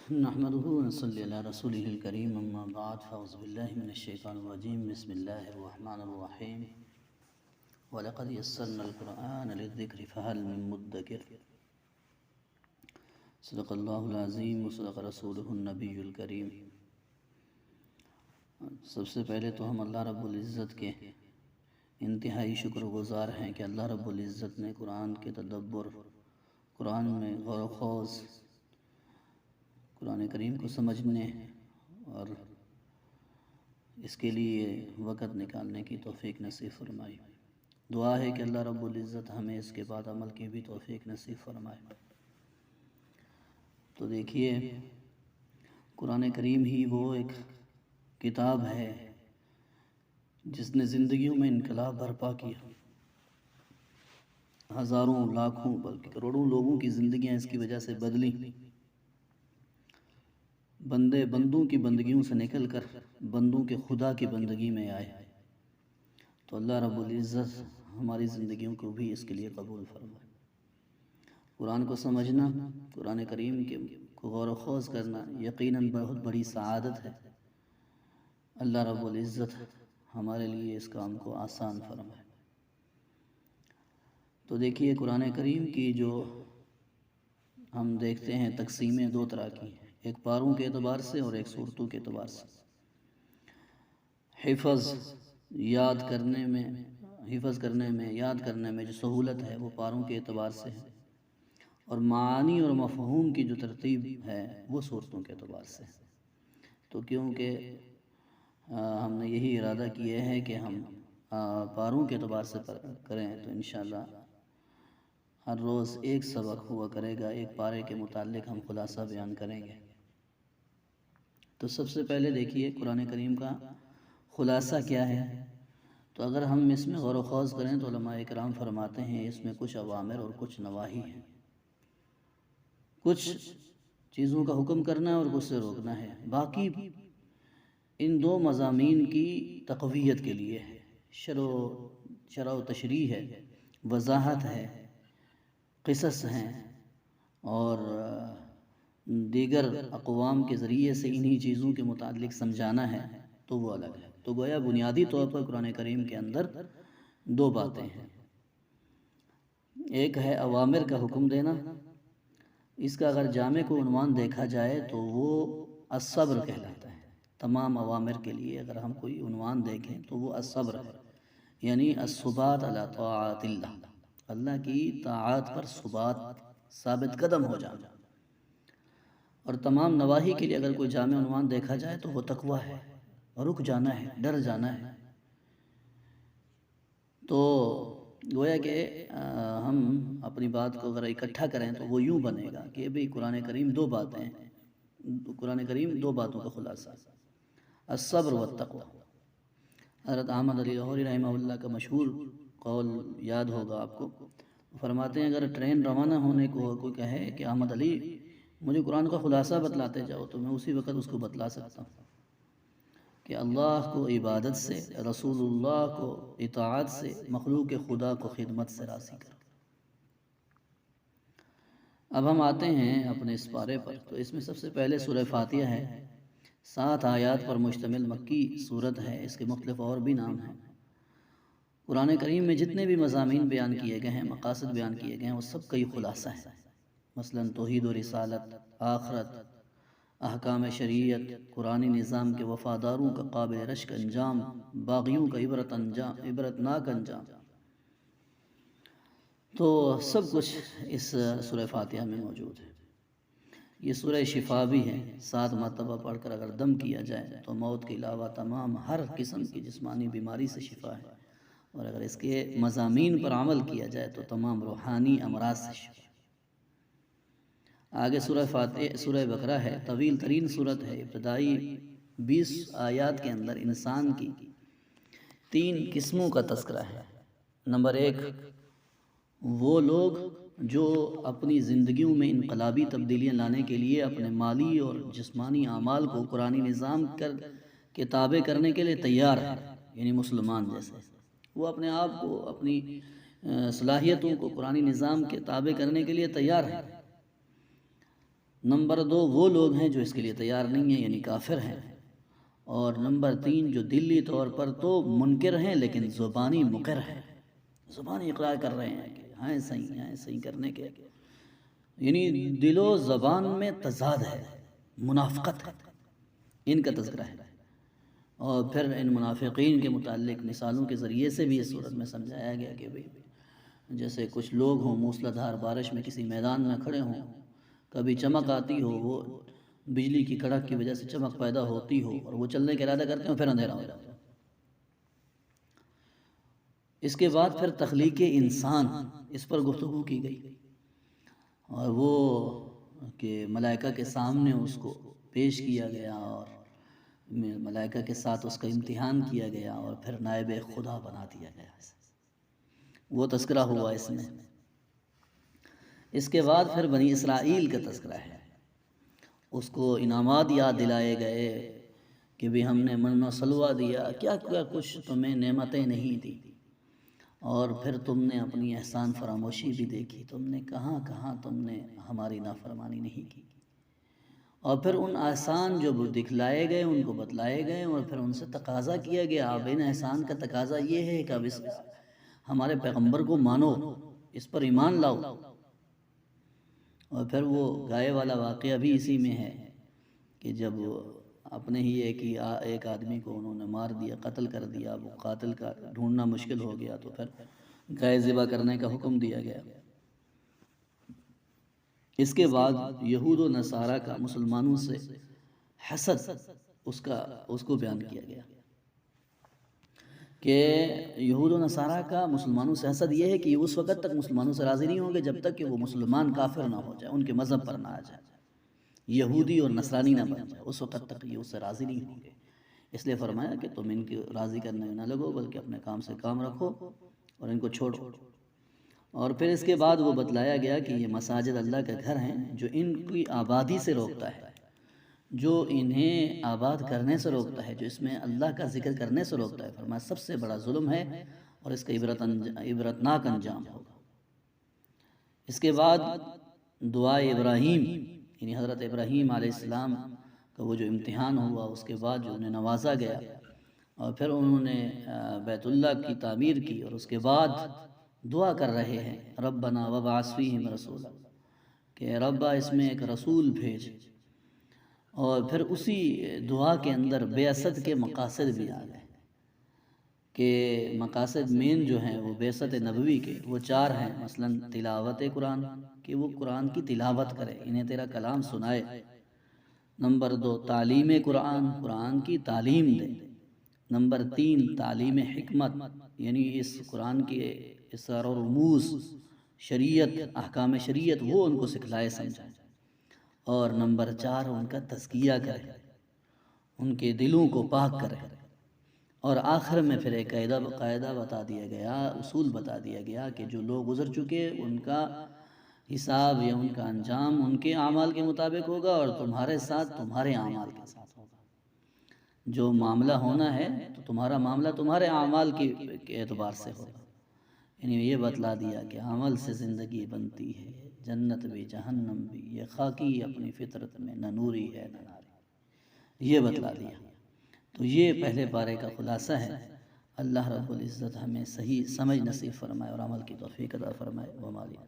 نحمده ونصلي على رسوله الكريم اما بعد فاعوذ بالله من الشيطان الرجيم بسم الله الرحمن الرحيم ولقد يسرنا القرآن للذكر فهل من مدكر صدق الله العظیم وصدق رسوله النبی الکریم۔ سب سے پہلے تو ہم اللہ رب العزت کے انتہائی شکر گزار ہیں کہ اللہ رب العزت نے قرآن کے تدبر، قرآن میں غور و خوض، قرآن کریم کو سمجھنے اور اس کے لیے وقت نکالنے کی توفیق نصیب فرمائی۔ دعا ہے کہ اللہ رب العزت ہمیں اس کے بعد عمل کی بھی توفیق نصیب فرمائے۔ تو دیکھیے، قرآن کریم ہی وہ ایک کتاب ہے جس نے زندگیوں میں انقلاب برپا کیا۔ ہزاروں، لاکھوں بلکہ کروڑوں لوگوں کی زندگیاں اس کی وجہ سے بدلی۔ بندے بندوں کی بندگیوں سے نکل کر بندوں کے خدا کی بندگی میں آئے۔ تو اللہ رب العزت ہماری زندگیوں کو بھی اس کے لیے قبول فرمائے۔ قرآن کو سمجھنا، قرآن کریم کے کو غور و خوض کرنا یقیناً بہت بڑی سعادت ہے۔ اللہ رب العزت ہمارے لیے اس کام کو آسان فرمائے۔ تو دیکھیے، قرآن کریم کی جو ہم دیکھتے ہیں تقسیمیں دو طرح کی ہیں، ایک پاروں کے اعتبار سے اور ایک صورتوں کے اعتبار سے۔ یاد کرنے میں یاد کرنے میں جو سہولت ہے وہ پاروں کے اعتبار سے ہے، اور معانی اور مفہوم کی جو ترتیب ہے وہ صورتوں کے اعتبار سے ہے۔ تو کیونکہ ہم نے یہی ارادہ کیا ہے کہ ہم پاروں کے اعتبار سے کریں، تو انشاءاللہ ہر روز ایک سبق ہوا کرے گا، ایک پارے کے متعلق ہم خلاصہ بیان کریں گے۔ تو سب سے پہلے دیکھیے قرآن کریم کا خلاصہ کیا ہے۔ تو اگر ہم اس میں غور و خوض کریں تو علماء اکرام فرماتے ہیں اس میں کچھ اوامر اور کچھ نواہی ہیں، کچھ چیزوں کا حکم کرنا ہے اور کچھ سے روکنا ہے۔ باقی ان دو مضامین کی تقویت کے لیے ہے، شرح و تشریح ہے، وضاحت ہے، قصص ہیں، اور دیگر اقوام کے ذریعے سے انہی چیزوں کے متعلق سمجھانا ہے، تو وہ الگ ہے۔ تو گویا بنیادی طور پر قرآن کریم کے اندر دو باتیں ہیں۔ ایک ہے اوامر کا حکم دینا، اس کا اگر جامع کو عنوان دیکھا جائے تو وہ الصبر کہلاتا ہے۔ تمام اوامر کے لیے اگر ہم کوئی عنوان دیکھیں تو وہ الصبر ہے، یعنی الثبات علی طاعات اللہ، اللہ کی طاعات پر ثابت قدم ہو جانا۔ اور تمام نواہی کے لیے اگر کوئی جامع عنوان دیکھا جائے تو وہ تقویٰ ہے، رک جانا ہے، ڈر جانا ہے۔ تو گویا کہ ہم اپنی بات کو اگر اکٹھا کریں تو وہ یوں بنے گا کہ بھئی قرآن کریم دو باتیں ہیں، قرآن کریم دو باتوں کا خلاصہ، الصبر والتقوی۔ حضرت احمد علی لاہوری رحمہ اللہ کا مشہور قول یاد ہوگا آپ کو، فرماتے ہیں اگر ٹرین روانہ ہونے کو کوئی کہے کہ احمد علی مجھے قرآن کا خلاصہ بتلاتے جاؤ، تو میں اسی وقت اس کو بتلا سکتا ہوں کہ اللہ کو عبادت سے، رسول اللہ کو اطاعت سے، مخلوق خدا کو خدمت سے راضی کرو۔ اب ہم آتے ہیں اپنے اس پارے پر۔ تو اس میں سب سے پہلے سورہ فاتحہ ہے، 7 آیات پر مشتمل مکی سورت ہے، اس کے مختلف اور بھی نام ہیں۔ قرآن کریم میں جتنے بھی مضامین بیان کیے گئے ہیں، مقاصد بیان کیے گئے ہیں، وہ سب کا ہی خلاصہ ہے۔ مثلا توحید و رسالت، آخرت، احکام شریعت، قرآنی نظام کے وفاداروں کا قابل رشک انجام، باغیوں کا عبرتناک انجام، تو سب کچھ اس سورہ فاتحہ میں موجود ہے۔ یہ سورہ شفا بھی ہے، 7 مرتبہ پڑھ کر اگر دم کیا جائے تو موت کے علاوہ تمام ہر قسم کی جسمانی بیماری سے شفا ہے، اور اگر اس کے مضامین پر عمل کیا جائے تو تمام روحانی امراض سے شفا۔ آگے سورہ بقرہ ہے، طویل ترین سورت ہے، ابتدائی 20 آیات کے اندر انسان کی 3 قسموں کا تذکرہ ہے۔ نمبر 1، وہ لوگ جو اپنی زندگیوں میں انقلابی تبدیلیاں لانے کے لیے اپنے مالی اور جسمانی اعمال کو قرآنی نظام کے تابع کرنے کے لیے تیار ہیں، یعنی مسلمان جیسے وہ اپنے آپ کو، اپنی صلاحیتوں کو قرآنی نظام کے تابع کرنے کے لیے تیار ہیں۔ نمبر 2 وہ لوگ ہیں جو اس کے لیے تیار نہیں ہیں، یعنی کافر ہیں، اور نمبر 3 جو دلی طور پر تو منکر ہیں لیکن زبانی مقر ہیں، زبانی اقرار کر رہے ہیں کہ ہاں صحیح کرنے کے، یعنی دل و زبان میں تضاد ہے، منافقت ہے، ان کا تذکرہ ہے۔ اور پھر ان منافقین کے متعلق مثالوں کے ذریعے سے بھی اس صورت میں سمجھایا گیا کہ جیسے کچھ لوگ ہوں موسلا دھار بارش میں کسی میدان میں کھڑے ہوں، کبھی چمک آتی ہو، وہ بجلی کی کڑک کی وجہ سے چمک پیدا ہوتی ہو اور وہ چلنے کا ارادہ کرتے ہوں، پھر اندھیرا ہو جاتا ہے۔ اس کے بعد پھر تخلیق انسان، اس پر گفتگو کی گئی، اور وہ کہ ملائکہ کے سامنے اس کو پیش کیا گیا اور ملائکہ کے ساتھ اس کا امتحان کیا گیا اور پھر نائب خدا بنا دیا گیا، وہ تذکرہ ہوا اس میں۔ اس کے بعد پھر بنی اسرائیل کا تذکرہ ہے، اس کو انعامات یاد دلائے گئے کہ بھی ہم نے من و سلوہ دیا، کیا کیا کچھ تمہیں نعمتیں نہیں دی، اور پھر تم نے اپنی احسان فراموشی بھی دیکھی، تم نے کہاں کہاں تم نے ہماری نافرمانی نہیں کی، اور پھر ان احسان جو دکھلائے گئے ان کو بتلائے گئے، اور پھر ان سے تقاضا کیا گیا، اب ان احسان کا تقاضا یہ ہے کہ اب ہمارے پیغمبر کو مانو، اس پر ایمان لاؤ۔ اور پھر وہ گائے والا واقعہ بھی اسی میں ہے کہ جب اپنے ہی ایک آدمی کو انہوں نے مار دیا، قتل کر دیا، وہ قاتل کا ڈھونڈنا مشکل ہو گیا تو پھر گائے ذبح کرنے کا حکم دیا گیا۔ اس کے بعد یہود و نصارہ کا مسلمانوں سے حسد، اس کو بیان کیا گیا کہ یہود و نصارہ کا مسلمانوں سے حسد یہ ہے کہ اس وقت تک مسلمانوں سے راضی نہیں ہوں گے جب تک کہ وہ مسلمان کافر نہ ہو جائے، ان کے مذہب پر نہ آ جائے، یہودی اور نصرانی نہ بن جائے، اس وقت تک یہ اس سے راضی نہیں ہوں گے۔ اس لیے فرمایا کہ تم ان کی راضی کرنے میں نہ لگو بلکہ اپنے کام سے کام رکھو اور ان کو چھوڑو۔ اور پھر اس کے بعد وہ بتلایا گیا کہ یہ مساجد اللہ کے گھر ہیں، جو ان کی آبادی سے روکتا ہے، جو انہیں آباد کرنے سے روکتا ہے، جو اس میں اللہ کا ذکر کرنے سے روکتا ہے، فرمایا سب سے بڑا ظلم ہے اور اس کا عبرتناک انجام ہوگا۔ اس کے بعد دعا ابراہیم، یعنی حضرت ابراہیم علیہ السلام کا وہ جو امتحان ہوا، اس کے بعد جو انہیں نوازا گیا، اور پھر انہوں نے بیت اللہ کی تعمیر کی، اور اس کے بعد دعا کر رہے ہیں ربنا وابعث فیہم رسولا، کہ ربا اس میں ایک رسول بھیج، اور پھر اسی دعا کے اندر بعثت کے مقاصد بھی آ گئے کہ مقاصد مین جو ہیں وہ بعثت نبوی کے وہ 4 ہیں، مثلا تلاوت قرآن، کہ وہ قرآن کی تلاوت کرے، انہیں تیرا کلام سنائے۔ نمبر 2 تعلیم قرآن، قرآن کی تعلیم دے۔ نمبر 3 تعلیم حکمت، یعنی اس قرآن کے اسرار و رموز، شریعت، احکام شریعت وہ ان کو سکھلائے سمجھائے۔ اور نمبر 4 ان کا تزکیہ کرے، ان کے دلوں کو پاک کرے۔ اور آخر میں پھر ایک قاعدہ بتا دیا گیا، اصول بتا دیا گیا کہ جو لوگ گزر چکے ان کا حساب یا ان کا انجام ان کے اعمال کے مطابق ہوگا، اور تمہارے ساتھ تمہارے اعمال کے ساتھ ہوگا۔ جو معاملہ ہونا ہے تو تمہارا معاملہ تمہارے اعمال کے اعتبار سے ہوگا، یعنی یہ بتلا دیا کہ عمل سے زندگی بنتی ہے، جنت بھی جہنم بھی، یہ خاکی اپنی فطرت میں نہ نوری ہے نہ ناری، یہ بتلا دیا۔ تو یہ پہلے پارے کا خلاصہ ہے۔ اللہ رب العزت ہمیں صحیح سمجھ نصیب فرمائے اور عمل کی توفیق عطا فرمائے۔ وما علینا۔